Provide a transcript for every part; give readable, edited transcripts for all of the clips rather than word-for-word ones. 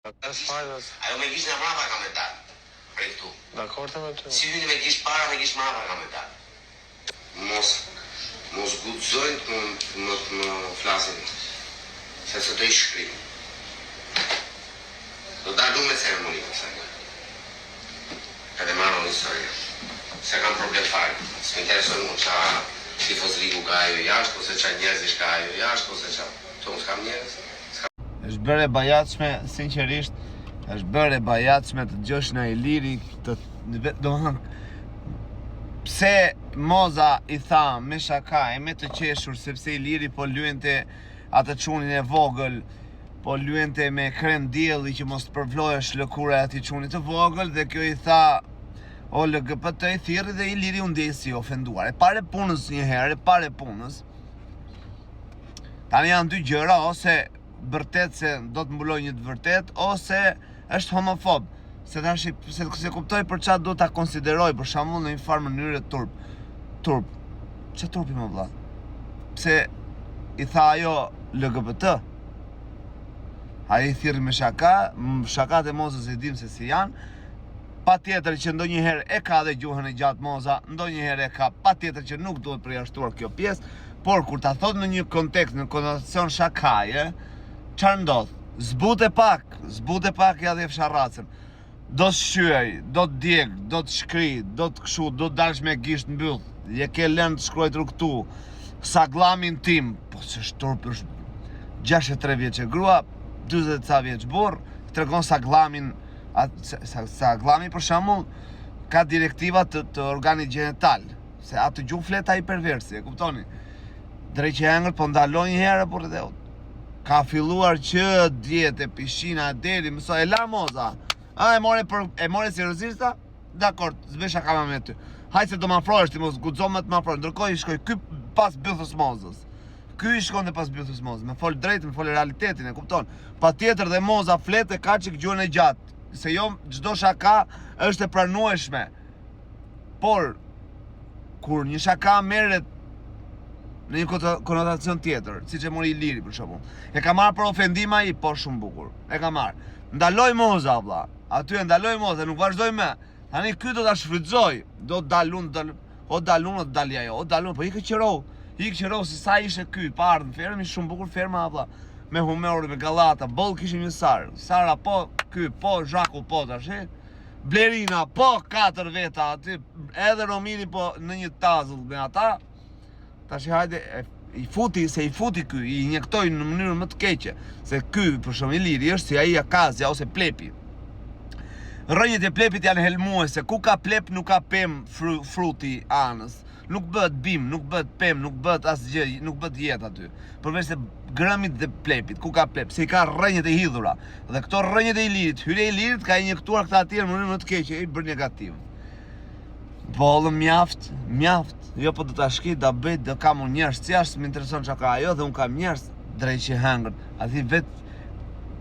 Ajo me kish në mrapa ka me dalë. Prej këtu. Dakor me ty. Si hyni me kish para, me kish mrapa ka me dalë. Mos guxojnë të më flasin. Se të i shkrim. Do dalu me ceremoni kësa nga. Edhe marrë në historie. Se kam problem fare. Së më interesoj mu qa tifozriku ka ajo jashtë, ose qa njerëzish ka ajo jashtë, ose qa tonë s'kam njerëz. Është bërë e bajatshme, sinqerisht, është bërë e bajatshme të dëgjosh në Iliri pse Moza i tha me shaka e me të qeshur sepse Iliri po luante atë çunin e vogël, po luante me kren dielli që mos të përvlohesh lëkura e atij çunit të vogël dhe kjo i tha o LGBT i thirrri dhe Iliri u ndjej si ofenduar. E pare punës një herë, e pare punës. Tani janë dy gjëra, ose vërtet se do të mbuloj një të vërtet, ose është homofob. Se tash se kuptoj për çfarë do ta konsideroj, për shembull në një farë mënyrë turp. Çfarë turpi më vlla? Pse i tha ajo LGBT? Ai i thirrri me shaka, shakat e Mozës e dim se si janë. Patjetër që ndonjëherë e ka dhe gjuhën e gjatë Moza, ndonjëherë e ka, patjetër që nuk duhet përjashtuar kjo pjesë, por kur ta thot në një kontekst, në konotacion shakaje, çfarë ndodh? Zbute pak ja dhe fsharracën. Do të shqyej, do të djeg, do të shkri, do të kshu, do të dalsh me gisht mbyll. Je ke lënë të shkruaj rrugtu. Sagllamin tim, po ç'është turp, është 63 vjeçë grua, 40 ca vjeç burr, tregon sagllamin. Saglami për shembull ka direktiva të organit genital, se atë gjuhë flet ai perversi, e kuptoni? Drejt që ëngër po ndaloj një herë por edhe ka filluar që dietë pishina deri mësoj e la Moza. E more seriozisht? Dakor, s'besha kam me ty. Hajde se do më afrohesh ti mos guxo më të më afrohesh. Ndërkohë i shkoj ky pas bythës Mozës. Ky i shkon dhe pas bythës Mozës. Me fol drejt, me fol realitetin, e kupton? Patjetër dhe Moza flet e ka çik gjuhën e gjatë. Se jo çdo shaka është e pranueshme. Por kur një shaka merret në një konotacion tjetër, siç e mori Iliri për shembull, e ka marrë për ofendim ai, po shumë bukur. E ka marrë. Ndaloj Moza vlla. Aty e ndaloj Moza, nuk vazhdoj më. Tani ky do ta shfrytëzoj. Do dalun, o dali ajo, o dalun, po ikë qërou se sa ishte ky, pa ardhur në fermë, shumë bukur ferma vlla. Me humor, me gallata, boll kishim një Sara po, ky po, Zhaku po tash, Blerina po, 4 veta aty, edhe Romini po në një tazull me ata. Tash hajde i futi ky, i injektoi në mënyrë më të keqe, se ky për shembull Iliri është si ai akazja ose plepi. Rrënjët e plepit janë helmuese, ku ka plep nuk ka pem fruti anës. Nuk bëhet bim, nuk bëhet pem, nuk bëhet asgjë, nuk bëhet jetë aty. Përveç se grëmit dhe plepit, ku ka plep, se i ka rrënjët e hidhura. Dhe këto rrënjët e Ilirit, hyrja e Ilirit ka injektuar këta atje në mënyrë më të keqe, i bërë negativ. Bollë mjaft, jo po do ta shkij, da bëj, do kam unë njerëz, si as më intereson çka ka ajo dhe un kam njerëz drejt që hëngër. Aty vet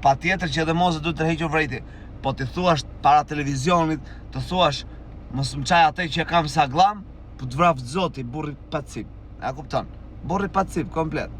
patjetër që edhe Moza duhet të heqë vrejti. Po ti thuash para televizionit, të thuash mos më çaj atë që kam saglam, po të vrap zoti burri pacip. A kupton? Burri pacip komplet.